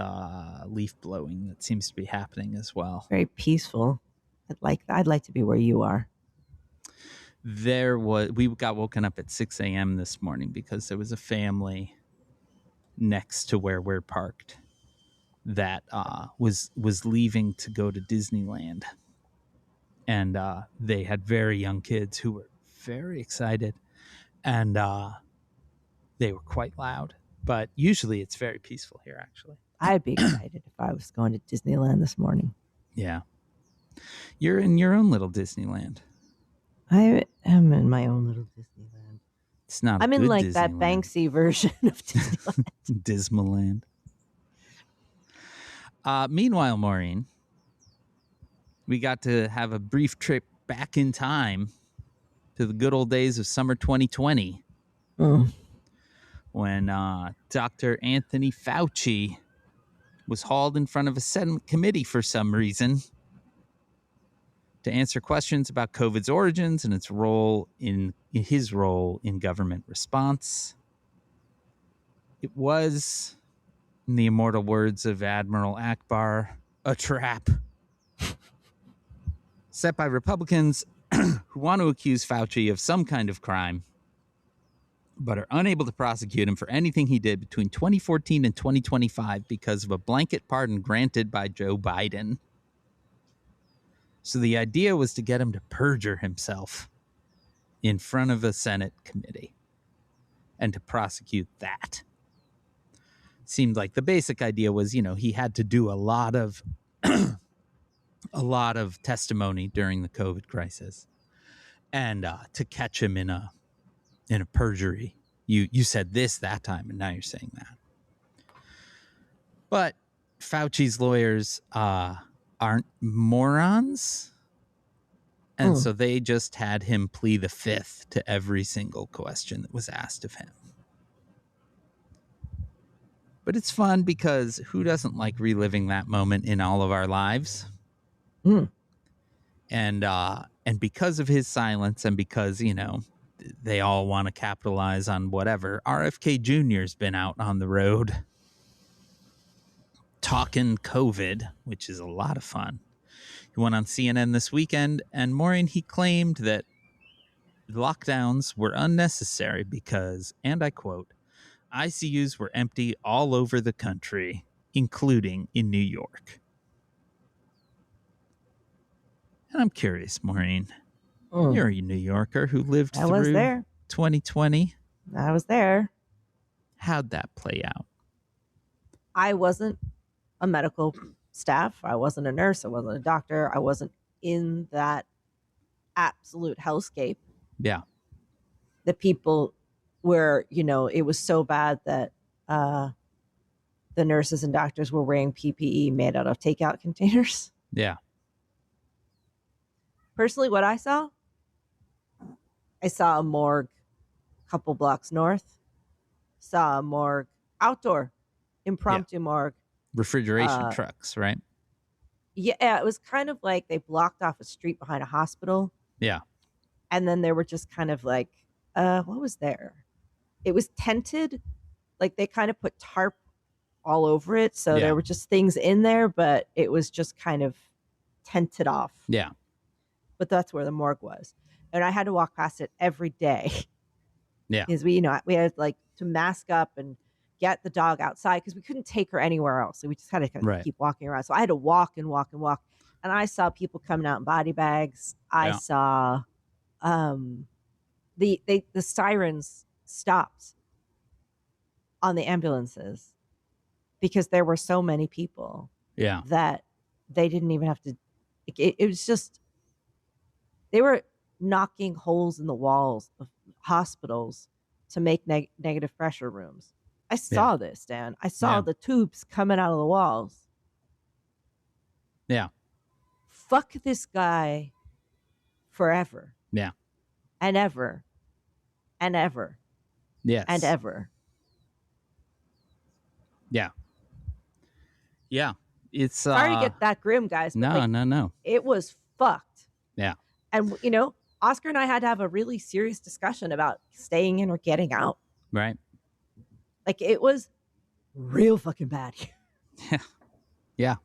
leaf blowing that seems to be happening as well. Very peaceful. I'd like to be where you are. We got woken up at 6 a.m. this morning because there was a family next to where we're parked that was leaving to go to Disneyland, and they had very young kids who were very excited, and they were quite loud. But usually it's very peaceful here, actually. I'd be excited if I was going to Disneyland this morning. Yeah, you're in your own little Disneyland. I am in my own little Disneyland. It's not. I'm in like Disneyland. that Banksy version of Disneyland. Dismaland. Meanwhile, Maureen, we got to have a brief trip back in time to the good old days of summer 2020 when Dr. Anthony Fauci was hauled in front of a Senate committee for some reason to answer questions about COVID's origins and its role in his role in government response. It was, in the immortal words of Admiral Akbar, a trap set by Republicans who want to accuse Fauci of some kind of crime, but are unable to prosecute him for anything he did between 2014 and 2025 because of a blanket pardon granted by Joe Biden. So the idea was to get him to perjure himself in front of a Senate committee and to prosecute that. Seemed like the basic idea was, he had to do a lot of testimony during the COVID crisis, and to catch him in a perjury. You said this that time, and now you're saying that. But Fauci's lawyers aren't morons, and so they just had him plead the fifth to every single question that was asked of him. But it's fun because who doesn't like reliving that moment in all of our lives? And because of his silence, and because they all want to capitalize on whatever, RFK Jr.'s been out on the road talking COVID, which is a lot of fun. He went on CNN this weekend, and Maureen, he claimed that lockdowns were unnecessary because, and I quote, ICUs were empty all over the country, including in New York. And I'm curious, Maureen, you're a New Yorker who lived through 2020. I was there. How'd that play out? I wasn't a medical staff. I wasn't a nurse. I wasn't a doctor. I wasn't in that absolute hellscape. Yeah. The people where, it was so bad that the nurses and doctors were wearing PPE made out of takeout containers. Yeah. Personally, what I saw a morgue a couple blocks north, saw a morgue, outdoor, impromptu morgue. Refrigeration trucks, right? Yeah, it was kind of like they blocked off a street behind a hospital. Yeah. And then they were just kind of like, what was there? It was tented, like they kind of put tarp all over it. So there were just things in there, but it was just kind of tented off. Yeah. But that's where the morgue was. And I had to walk past it every day. Yeah. Because we had like to mask up and get the dog outside because we couldn't take her anywhere else. So we just had to kind of keep walking around. So I had to walk and walk and walk. And I saw people coming out in body bags. I saw the sirens stopped on the ambulances because there were so many people that they didn't even have to. It was just, they were knocking holes in the walls of hospitals to make negative pressure rooms. I saw this, Dan. I saw the tubes coming out of the walls. Yeah. Fuck this guy forever. Yeah. And ever. And ever. Yes. And ever. Yeah. Yeah. It's Sorry to get that grim, guys, but like no. it was fucked. Yeah. And Oscar and I had to have a really serious discussion about staying in or getting out. Right. Like it was real fucking bad. Yeah. Yeah.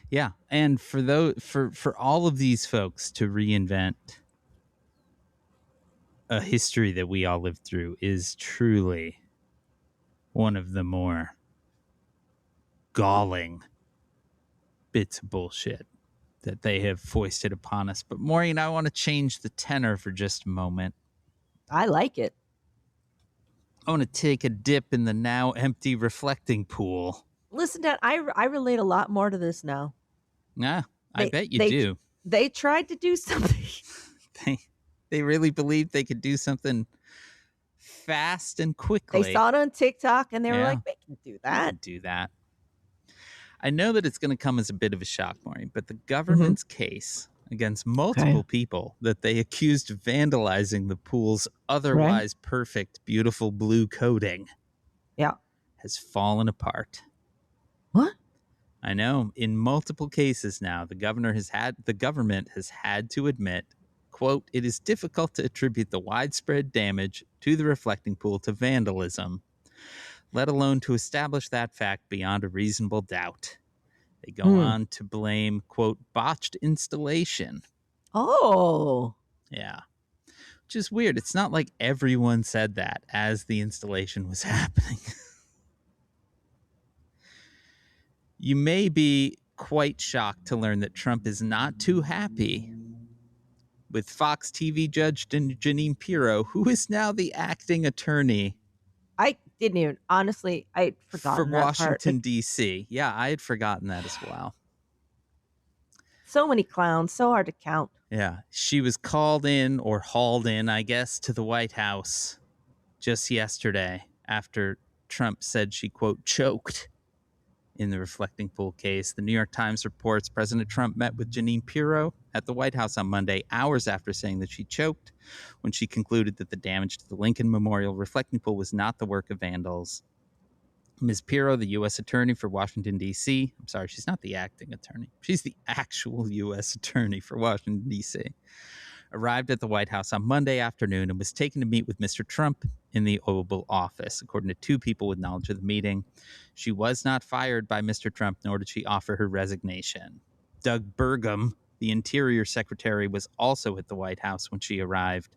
Yeah. And for all of these folks to reinvent a history that we all lived through is truly one of the more galling bits of bullshit that they have foisted upon us. But Maureen, I want to change the tenor for just a moment. I like it. I want to take a dip in the now empty reflecting pool. Listen, Dad, I relate a lot more to this now. Yeah, I bet you they do. They tried to do something. They really believed they could do something fast and quickly. They saw it on TikTok and they were like, "We can do that." Do that. I know that it's going to come as a bit of a shock, Maureen, but the government's case against multiple people that they accused of vandalizing the pool's otherwise perfect, beautiful blue coating, has fallen apart. What? I know. In multiple cases now, the government has had to admit, quote, "It is difficult to attribute the widespread damage to the reflecting pool to vandalism, let alone to establish that fact beyond a reasonable doubt." They go on to blame, quote, "botched installation." Oh. Yeah. Which is weird. It's not like everyone said that as the installation was happening. You may be quite shocked to learn that Trump is not too happy with Fox TV judge Jeanine Pirro, who is now the acting attorney. I didn't even, honestly, I'd forgotten for Washington, D.C. Yeah, I had forgotten that as well. So many clowns, so hard to count. Yeah, she was called in or hauled in, I guess, to the White House just yesterday after Trump said she, quote, choked in the reflecting pool case. The New York Times reports President Trump met with Jeanine Pirro at the White House on Monday, hours after saying that she choked, when she concluded that the damage to the Lincoln Memorial reflecting pool was not the work of vandals. Ms. Pirro, the U.S. Attorney for Washington, D.C. I'm sorry, she's not the acting attorney. She's the actual U.S. Attorney for Washington, D.C. Arrived at the White House on Monday afternoon and was taken to meet with Mr. Trump in the Oval Office, according to two people with knowledge of the meeting. She was not fired by Mr. Trump, nor did she offer her resignation. Doug Burgum, the Interior Secretary, was also at the White House when she arrived.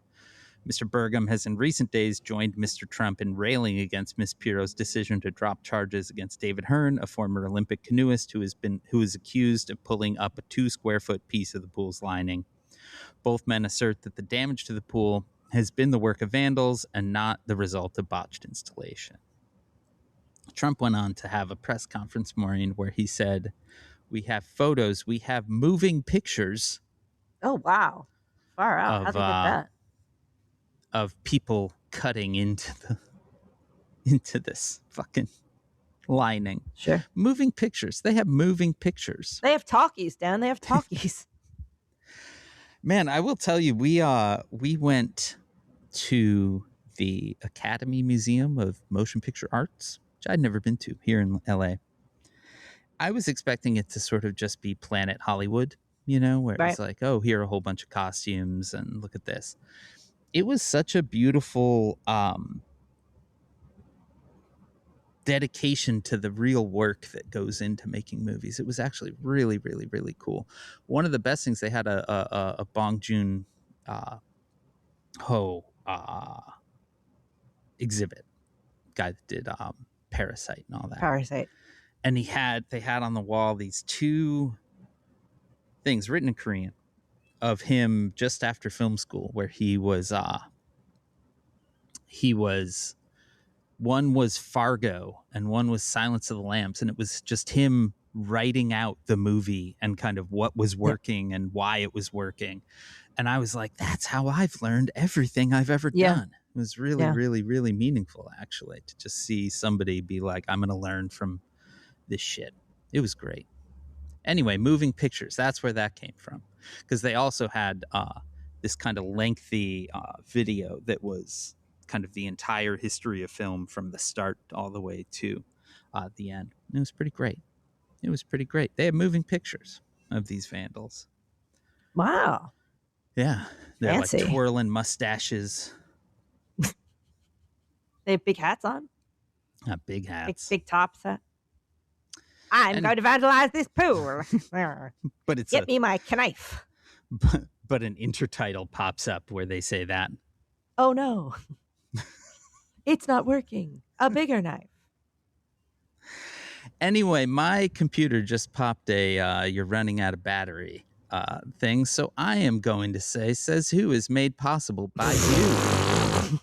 Mr. Burgum has in recent days joined Mr. Trump in railing against Ms. Pirro's decision to drop charges against David Hearn, a former Olympic canoeist who is accused of pulling up a 2-square-foot piece of the pool's lining. Both men assert that the damage to the pool has been the work of vandals and not the result of botched installation. Trump went on to have a press conference, Maureen, where he said, "We have photos, we have moving pictures." Oh, wow. Far out. How'd they get that? Of people cutting into this fucking lining. Sure. Moving pictures. They have moving pictures. They have talkies, Dan. They have talkies. Man, I will tell you, we went to the Academy Museum of Motion Picture Arts, which I'd never been to here in LA. I was expecting it to sort of just be Planet Hollywood, where it's like, oh, here are a whole bunch of costumes and look at this. It was such a beautiful dedication to the real work that goes into making movies. It was actually really, really, really cool. One of the best things, they had a Bong Joon Ho exhibit, guy that did Parasite and all that. Parasite. And they had on the wall these two things written in Korean of him just after film school, where he was one was Fargo and one was Silence of the Lambs, and it was just him writing out the movie and kind of what was working and why it was working. And I was like, that's how I've learned everything I've ever done. It was really, really, really meaningful, actually, to just see somebody be like, I'm going to learn from this shit. It was great. Anyway, moving pictures, that's where that came from. Because they also had this kind of lengthy video that was kind of the entire history of film from the start all the way to at the end. It was pretty great. It was pretty great. They have moving pictures of these vandals. Wow. Yeah. They're Fancy. like twirling mustaches. They have big hats on. Big hats. Big tops. I'm going to vandalize this pool. But it's Get me my knife. But an intertitle pops up where they say that. Oh no. It's not working. A bigger knife. Anyway, my computer just popped a you're running out of battery thing. So I am going to say Says Who is made possible by you.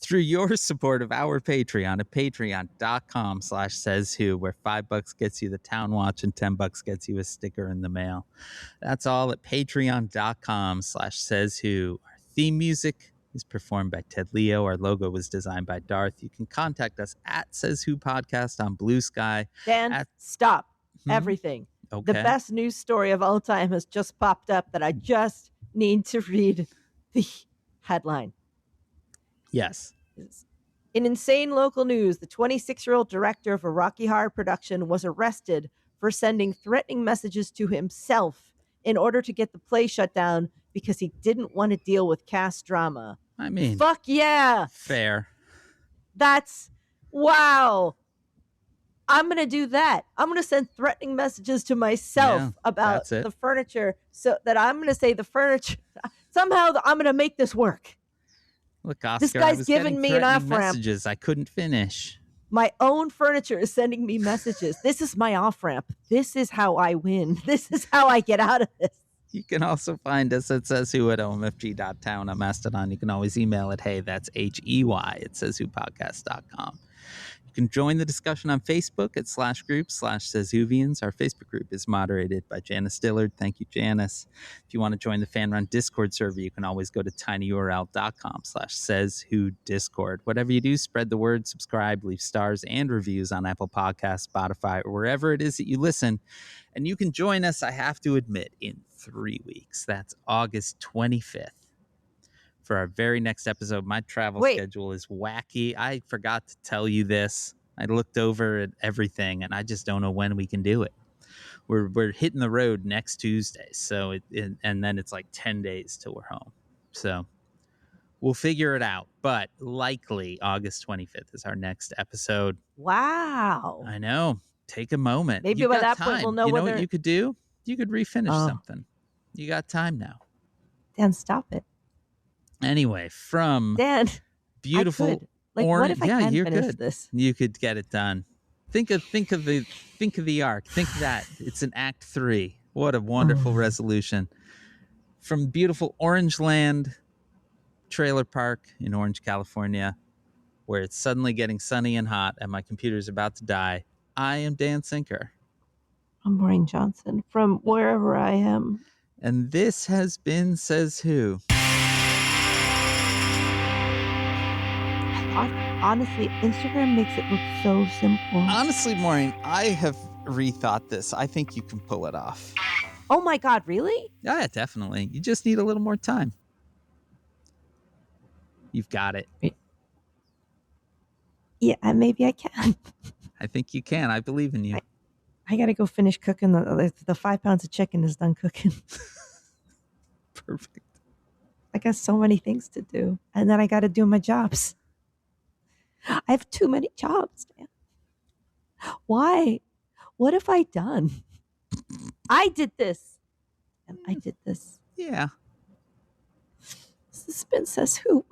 Through your support of our Patreon at patreon.com/sayswho, where $5 gets you the Town Watch and $10 gets you a sticker in the mail. That's all at patreon.com/sayswho. Our theme music is performed by Ted Leo. Our logo was designed by Darth. You can contact us at Says Who Podcast on Blue Sky. Dan, stop everything. Okay. The best news story of all time has just popped up that I just need to read the headline. Yes. In insane local news, the 26-year-old director of a Rocky Horror production was arrested for sending threatening messages to himself in order to get the play shut down because he didn't want to deal with cast drama. I mean, fuck yeah. Fair. That's wow. I'm going to do that. I'm going to send threatening messages to myself about the furniture so that I'm going to say the furniture. Somehow I'm going to make this work. Look, Oscar, this guy's giving me an off-ramp. Messages I couldn't finish. My own furniture is sending me messages. This is my off-ramp. This is how I win. This is how I get out of this. You can also find us at sayswho at omfg.town on Mastodon. You can always email it, hey, that's HEY at sayswhopodcast.com. You can join the discussion on Facebook at /group/SaysWhovians. Our Facebook group is moderated by Janice Dillard. Thank you, Janice. If you want to join the fan-run Discord server, you can always go to tinyurl.com/sayswhodiscord. Whatever you do, spread the word, subscribe, leave stars and reviews on Apple Podcasts, Spotify, or wherever it is that you listen. And you can join us, I have to admit, in 3 weeks. That's August 25th. For our very next episode. My travel schedule is wacky. I forgot to tell you this. I looked over at everything, and I just don't know when we can do it. We're hitting the road next Tuesday, so and then it's like 10 days till we're home. So we'll figure it out. But likely August 25th is our next episode. Wow. I know. Take a moment. Maybe by that point we'll know you know whether... what you could do? You could refinish something. You got time now. Dan, stop it. Anyway, from Dan, beautiful what if I can finish this? You could get it done. Think of the arc. Think that it's an Act 3. What a wonderful resolution. From beautiful Orange Land trailer park in Orange, California, where it's suddenly getting sunny and hot and my computer's about to die. I am Dan Sinker. I'm Maureen Johnson from wherever I am. And this has been Says Who. Honestly, Instagram makes it look so simple. Honestly, Maureen, I have rethought this. I think you can pull it off. Oh my God, really? Yeah, definitely. You just need a little more time. You've got it. Yeah, maybe I can. I think you can. I believe in you. I got to go finish cooking. The 5 pounds of chicken is done cooking. Perfect. I got so many things to do. And then I got to do my jobs. I have too many jobs, Dan. Why? What have I done? I did this. And I did this. Yeah. This has been Says Who.